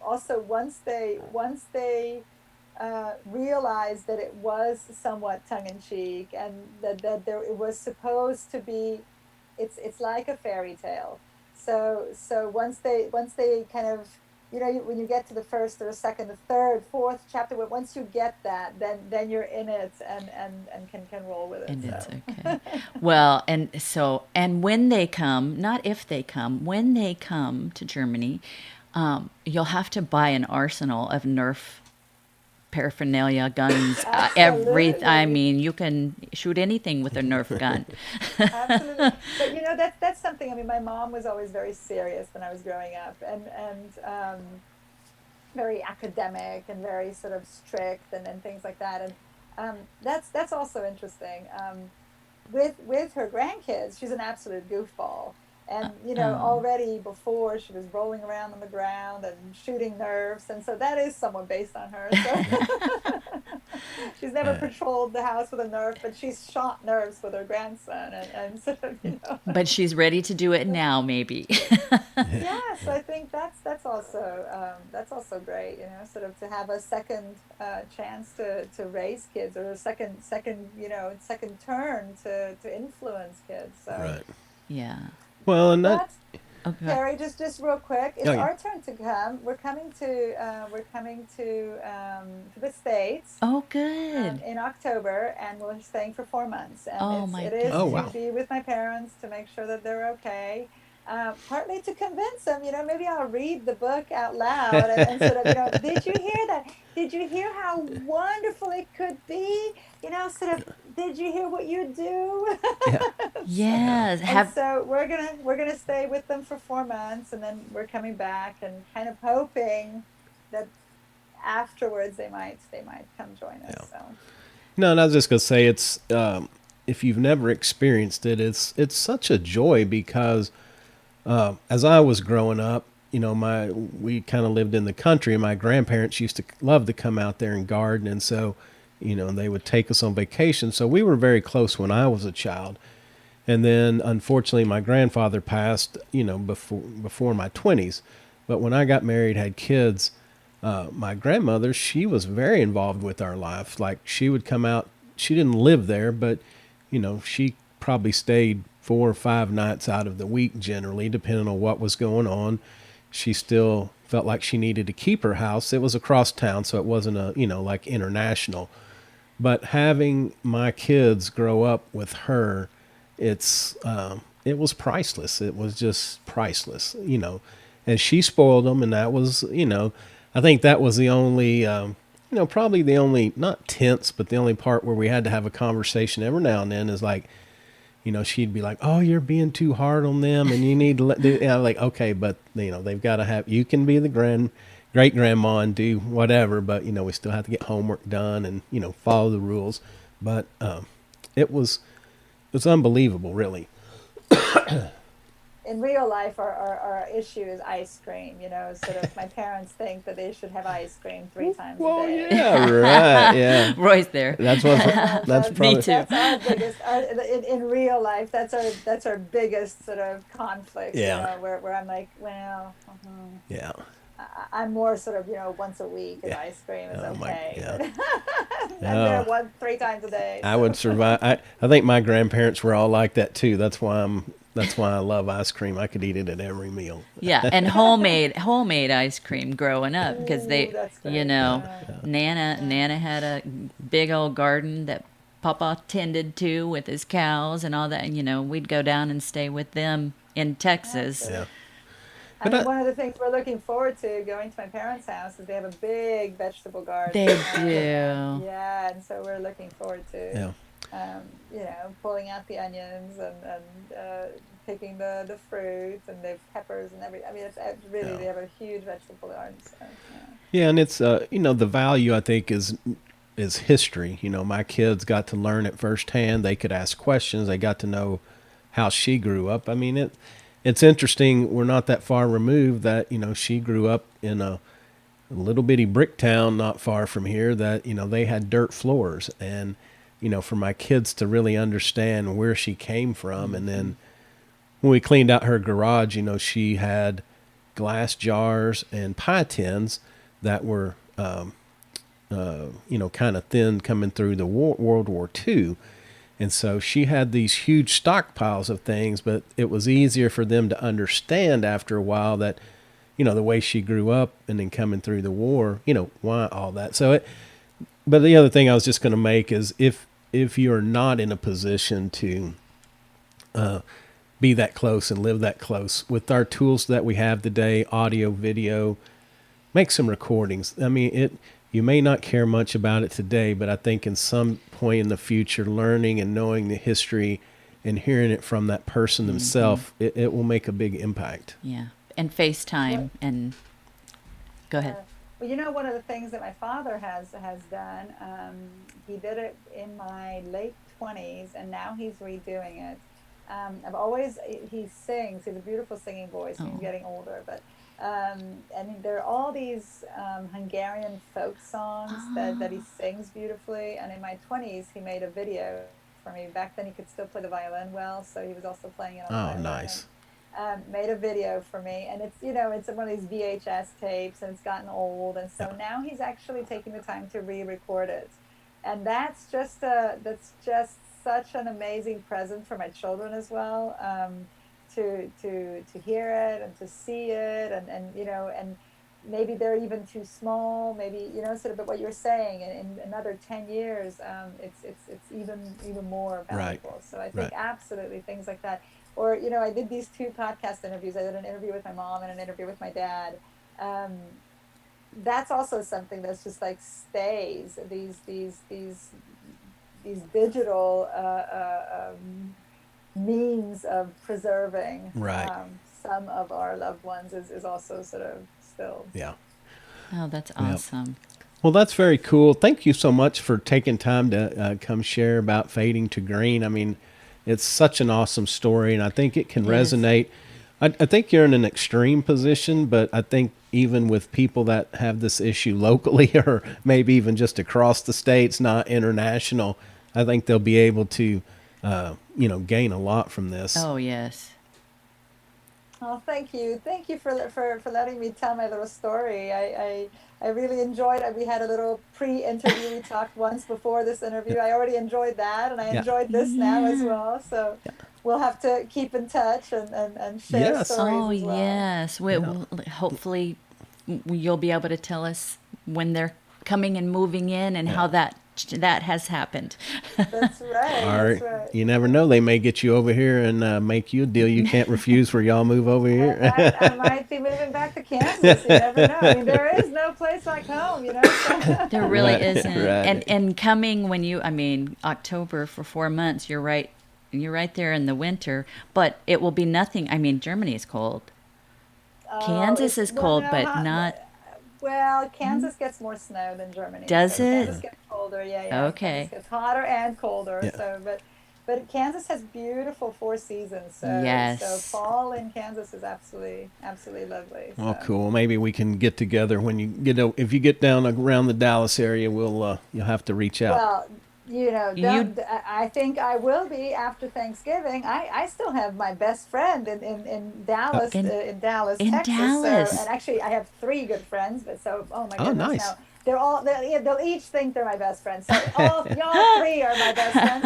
also, once they realized that it was somewhat tongue in cheek, and that there, it was supposed to be, it's like a fairy tale. So once they kind of, you know, when you get to the first or the second, the third, fourth chapter, once you get that, then you're in it, and can roll with it. And it's So okay. Well, and when they come, not if they come, when they come to Germany, you'll have to buy an arsenal of Nerf paraphernalia, guns, I absolutely. mean, you can shoot anything with a Nerf gun. Absolutely. But you know, that's something. I mean, my mom was always very serious when I was growing up, and very academic and very sort of strict, and things like that. And that's also interesting. With her grandkids, she's an absolute goofball. And you know, Oh, already before, she was rolling around on the ground and shooting nerves, and so that is somewhat based on her. So she's never Yeah. patrolled the house with a nerf, but she's shot nerves with her grandson, and sort of, you know. but she's ready to do it now, maybe. Yes, I think that's also great, you know, sort of to have a second chance to raise kids, or a second, you know, second turn to influence kids. So, Right. Yeah. Well, and that. but Okay. Carrie, just real quick, Oh it's yeah. our turn to come. We're coming to the States Oh, good. in October, and we're staying for 4 months. And Oh, it's my it is Oh to goodness. wow. be with my parents, to make sure that they're okay. Partly to convince them, you know, maybe I'll read the book out loud, and sort of, you know, did you hear that? Did you hear how wonderful it could be? You know, sort of, did you hear what you do? Yeah. So, Yeah. Yes. and Have so we're gonna stay with them for 4 months, and then we're coming back, and kind of hoping that afterwards they might come join Yeah. us. So No, and I was just gonna say it's if you've never experienced it, it's such a joy because as I was growing up, you know, my we kind of lived in the country, and my grandparents used to love to come out there and garden, and so, you know, they would take us on vacation. So we were very close when I was a child, And then, unfortunately, my grandfather passed, before my 20s. But when I got married, had kids, my grandmother, she was very involved with our life. Like, she would come out. She didn't live there, but, she probably stayed 4 or 5 nights out of the week generally, depending on what was going on. She still felt like she needed to keep her house. It was across town, so it wasn't like international. But having my kids grow up with her, it was priceless. It was just priceless, and she spoiled them. And that was, I think that was the only, probably the only, not tense, but the only part where we had to have a conversation every now and then is like, she'd be like, "Oh, you're being too hard on them, and you need to let." Like, okay, but they've got to have. You can be the great grandma and do whatever, but we still have to get homework done and follow the rules. But it was unbelievable, really. In real life, our issue is ice cream. Sort of my parents think that they should have ice cream 3 times a day. Yeah, right, yeah. Roy's there. That's probably Me too. That's our biggest. In real life, that's our biggest sort of conflict. Yeah. Where I'm like, well, yeah. I'm more sort of once a week, and ice cream is okay. Yeah. I'm there 3 times a day. I would survive. I think my grandparents were all like that too. That's why I love ice cream. I could eat it at every meal. Yeah, and homemade ice cream growing up because That's great. Nana had a big old garden that Papa tended to with his cows and all that. And, we'd go down and stay with them in Texas. Yeah. I mean, one of the things we're looking forward to going to my parents' house is they have a big vegetable garden. They do. Yeah, and so we're looking forward to, pulling out the onions and picking the fruits, and they've peppers and everything. I mean, it's really, they have a huge vegetable garden. So, Yeah, and it's, the value, I think, is history. My kids got to learn it firsthand. They could ask questions. They got to know how she grew up. I mean, it's interesting. We're not that far removed that, she grew up in a little bitty brick town not far from here that, they had dirt floors. And, for my kids to really understand where she came from. And then when we cleaned out her garage, she had glass jars and pie tins that were, kind of thin coming through the World War II. And so she had these huge stockpiles of things, but it was easier for them to understand after a while that, the way she grew up and then coming through the war, why all that. So but the other thing I was just going to make is if you're not in a position to be that close and live that close with our tools that we have today, audio, video, make some recordings. I mean, you may not care much about it today, but I think in some point in the future, learning and knowing the history and hearing it from that person themselves, it will make a big impact. Yeah, and FaceTime and go ahead. Well, one of the things that my father has done, he did it in my late 20s, and now he's redoing it. He sings. He has a beautiful singing voice. He's getting older, but and there are all these Hungarian folk songs that he sings beautifully. And in my 20s, he made a video for me. Back then, he could still play the violin well, so he was also playing it on the violin. Nice. Made a video for me, and it's it's one of these VHS tapes, and it's gotten old, and so now he's actually taking the time to re-record it, and that's just such an amazing present for my children as well, to hear it and to see it, and and maybe they're even too small, maybe sort of, but what you're saying, in another 10 years, it's even more valuable. Right. So I think absolutely things like that. Or, I did these 2 podcast interviews. I did an interview with my mom and an interview with my dad. That's also something that's just like stays. These digital means of preserving some of our loved ones is also sort of still. Yeah. Oh, that's awesome. Well, that's very cool. Thank you so much for taking time to come share about Fading to Green. I mean, it's such an awesome story, and I think it can resonate. I think you're in an extreme position, but I think even with people that have this issue locally or maybe even just across the states, not international, I think they'll be able to, gain a lot from this. Oh, yes. Oh, thank you. Thank you for letting me tell my little story. I really enjoyed it. We had a little pre-interview. We talked once before this interview. I already enjoyed that, and I Yeah. enjoyed this now as Yeah. well. So we'll have to keep in touch and share Yes. stories Oh, as well. yes. Yeah. Hopefully, you'll be able to tell us when they're coming and moving in and how that has happened. That's right. Or That's right. you never know, they may get you over here and make you a deal you can't refuse where y'all move over here. I might be moving back to Kansas. You never know. I mean, there is no place like home, So. There really Right, isn't. right. And coming when October for 4 months, you're right there in the winter, but it will be nothing. I mean, Germany is cold. Kansas is cold, but not. Well, Kansas gets more snow than Germany. Does so it? Kansas gets colder, yeah. Okay. Kansas gets hotter and colder. Yeah. So, but Kansas has beautiful 4 seasons. So, Yes. So fall in Kansas is absolutely lovely. Oh, So. cool. Maybe we can get together when if you get down around the Dallas area, you'll have to reach out. Well, I think I will be after Thanksgiving. I still have my best friend in Dallas, in Dallas, in Texas. Dallas. So, and actually, I have 3 good friends. But oh my Oh, goodness, nice. now they'll each think they're my best friends. So y'all 3 are my best friends.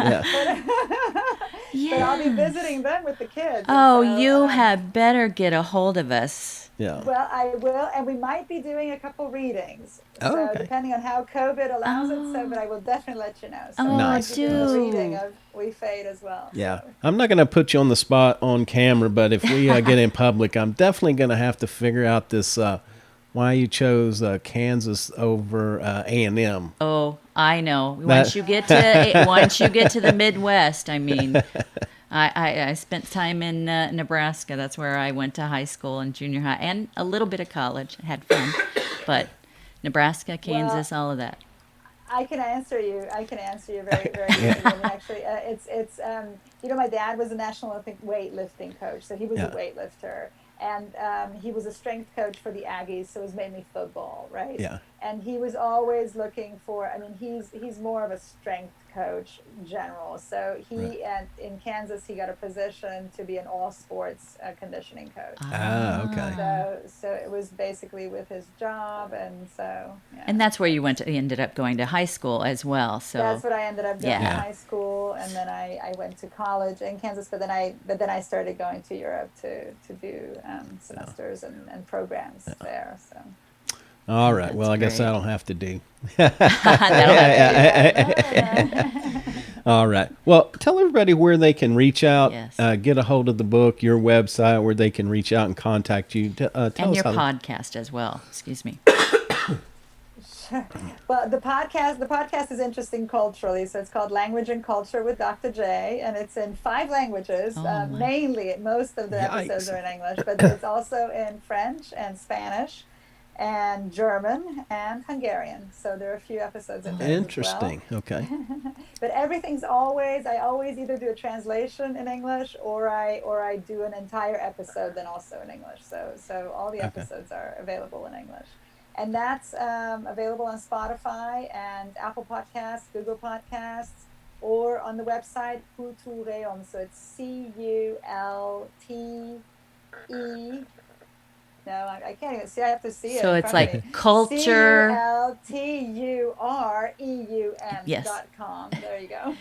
But I'll be visiting them with the kids. Oh, so, you had better get a hold of us. Yeah. Well, I will, and we might be doing a couple readings. Oh, so okay. depending on how COVID allows it. So, but I will definitely let you know. So Oh, we might Nice. be doing a do. reading of We Fade as well. Yeah. So. I'm not going to put you on the spot on camera, but if we get in public, I'm definitely going to have to figure out this why you chose Kansas over A&M. Oh, I know. Once you get to the Midwest, I mean, I spent time in Nebraska. That's where I went to high school and junior high, and a little bit of college. I had fun, but Nebraska, Kansas, all of that. I can answer you very, very easily. And actually, it's my dad was a national Olympic weightlifting coach, so he was a weightlifter. And he was a strength coach for the Aggies, so it was mainly football, right? Yeah. And he was always looking for. I mean, he's more of a strength coach general. So in Kansas, he got a position to be an all sports conditioning coach. Okay. So it was basically with his job, and so. Yeah. And that's where you ended up going to high school as well. So that's what I ended up doing in Yeah. high school, and then I went to college in Kansas, but then I started going to Europe to do semesters and programs there. So. All right. Well, I guess great. I don't have to do. that'll have All right. Well, tell everybody where they can reach out, Yes. Get a hold of the book, your website, where they can reach out and contact you. Tell and us your how podcast as well. Excuse me. Well, the podcast is interesting culturally, so it's called Language and Culture with Dr. J, and it's in 5 languages. Oh, my. Mainly, most of the Yikes. episodes are in English, but it's also in French and Spanish and German and Hungarian. So there are a few episodes in there. Interesting. Okay. But everything's I always either do a translation in English or I do an entire episode then also in English. So all the episodes are available in English. And that's available on Spotify and Apple Podcasts, Google Podcasts, or on the website Cultureum. So it's CULTE. No, I can't even see. I have to see it. So it's like culture. CULTUREUM.com. There you go.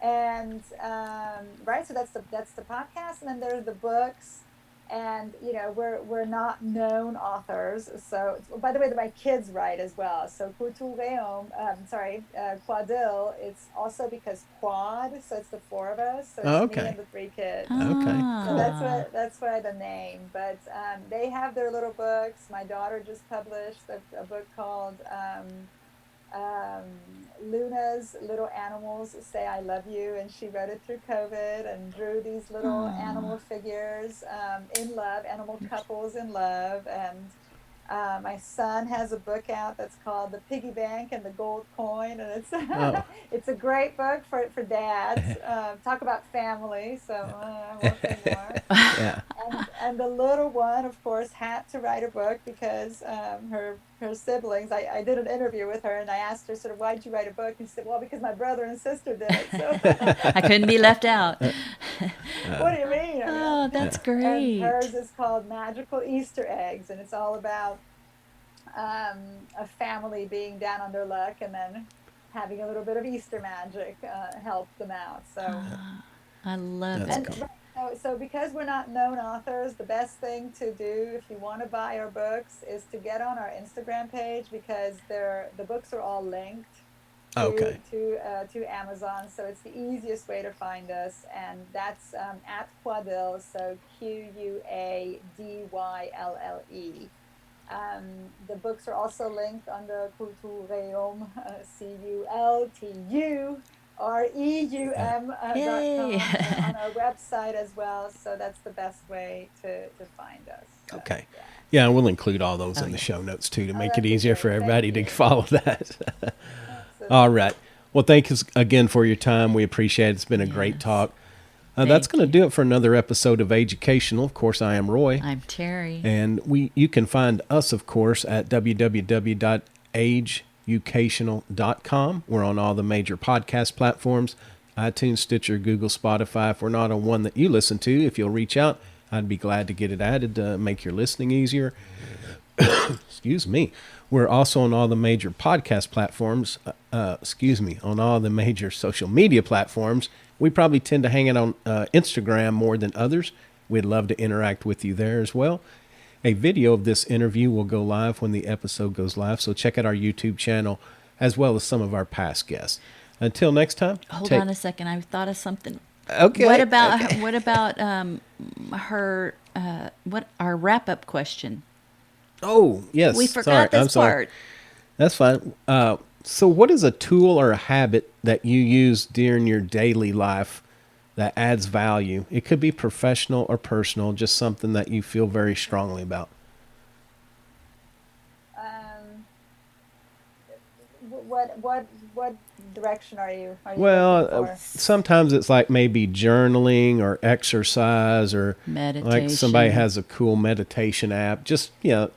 And right, so that's the podcast, and then there's the books. And we're not known authors. So by the way, my kids write as well. So Cultureum, Quadylle. It's also because quad. So it's the 4 of us. So it's me and the 3 kids. Okay. So that's why the name. But they have their little books. My daughter just published a book called Luna's Little Animals Say I Love You, and she wrote it through COVID and drew these little animal figures in love, animal couples in love, and My son has a book out that's called The Piggy Bank and the Gold Coin, and it's Oh. it's a great book for dads. Talk about family, so I won't say more. Yeah. And the little one, of course, had to write a book because her siblings. I did an interview with her, and I asked her sort of, why'd you write a book? And she said, well, because my brother and sister did it. So I couldn't be left out. what do you mean? I Oh, mean, that's and great. hers is called Magical Easter Eggs, and it's all about a family being down on their luck and then having a little bit of Easter magic help them out. So, I love That's it. and cool. so because we're not known authors, the best thing to do if you want to buy our books is to get on our Instagram page because the books are all linked Okay. to Amazon, so it's the easiest way to find us, and that's at Quadylle, so Quadylle. The books are also linked on the Cultureum, Yay. cultureum.com on our website as well. So that's the best way to find us. So, Okay. yeah. Yeah, we'll include all those Oh, in the yeah. show notes too to Oh, make it that'd be easier for great. everybody Thank to you. follow that. All right. Absolutely. Well, thank you again for your time. We appreciate it. It's been a great Yes. talk. That's Thank going to you. do it for another episode of Educational. Of course, I am Roy. I'm Terry. And you can find us, of course, at www.ageeducational.com. We're on all the major podcast platforms, iTunes, Stitcher, Google, Spotify. If we're not on one that you listen to, if you'll reach out, I'd be glad to get it added to make your listening easier. Excuse me. We're also on all the major podcast platforms. On all the major social media platforms. We probably tend to hang out on Instagram more than others. We'd love to interact with you there as well. A video of this interview will go live when the episode goes live, so check out our YouTube channel as well as some of our past guests. Until next time. Hold on a second. I thought of something. Okay. What about okay. her? What our wrap up question? Oh, yes. We Sorry, forgot I'm this sorry. part. That's fine. So what is a tool or a habit that you use during your daily life that adds value? It could be professional or personal, just something that you feel very strongly about. Um, what direction are you looking Well, for? sometimes it's like maybe journaling or exercise or like somebody Meditation. has a cool meditation app, just,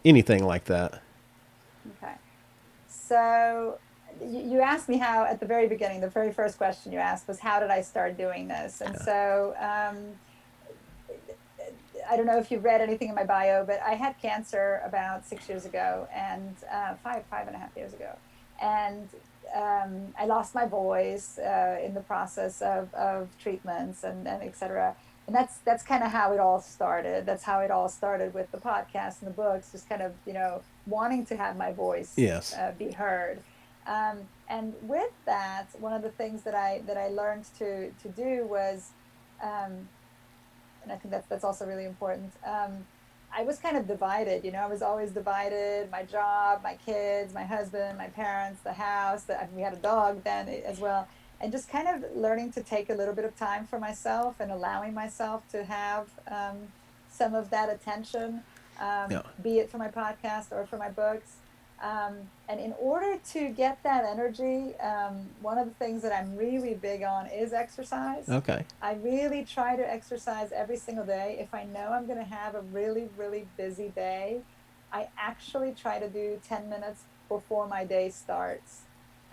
anything like that. Okay. So you asked me how at the very beginning, the very first question you asked was how did I start doing this? And so I don't know if you've read anything in my bio, but I had cancer about 6 years ago and 5.5 years ago. And I lost my voice in the process of treatments and et cetera. And that's kind of how it all started. That's how it all started with the podcast and the books, just kind of, wanting to have my voice Yes. be heard. And with that, one of the things that I learned to do was, and I think that's also really important. I was kind of divided, I was always divided: my job, my kids, my husband, my parents, the house. We had a dog then as well, and just kind of learning to take a little bit of time for myself and allowing myself to have some of that attention, Yeah. be it for my podcast or for my books. And in order to get that energy, one of the things that I'm really big on is exercise. Okay. I really try to exercise every single day. If I know I'm going to have a really, really busy day, I actually try to do 10 minutes before my day starts,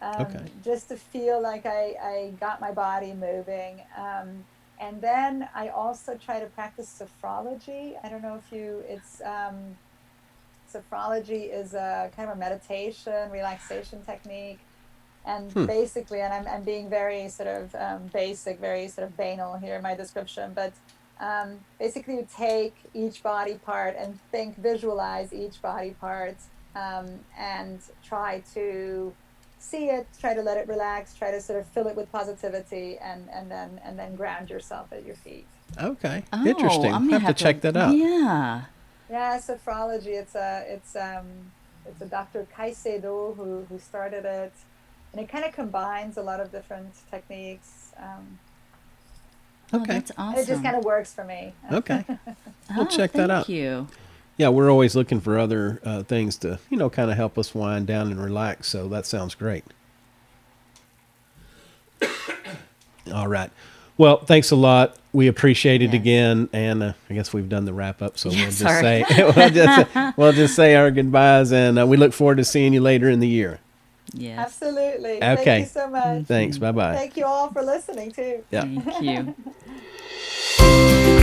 Okay. just to feel like I got my body moving. And then I also try to practice sophrology. I don't know if sophrology is a kind of a meditation, relaxation technique. And Hmm. basically, and I'm being very sort of basic, very sort of banal here in my description, but basically you take each body part and visualize each body part, and try to see it, try to let it relax, try to sort of fill it with positivity, and then ground yourself at your feet. Okay. Oh, Interesting. I'm gonna Have to check that out. Yeah. Yeah, sophrology. It's a Dr. Caicedo who started it, and it kind of combines a lot of different techniques. Oh, Okay. that's And it just awesome. kind of works for me. Okay. We'll Oh, check that thank out. you. Yeah, we're always looking for other things to, kind of help us wind down and relax. So that sounds great. All right. Well, thanks a lot. We appreciate it Yes. again, and I guess we've done the wrap up. So Yeah, we'll just sorry. say we'll just say our goodbyes, and we look forward to seeing you later in the year. Yes. Absolutely. Okay. Thank you so much. Thanks. Bye bye. Thank you all for listening too. Yeah. Thank you.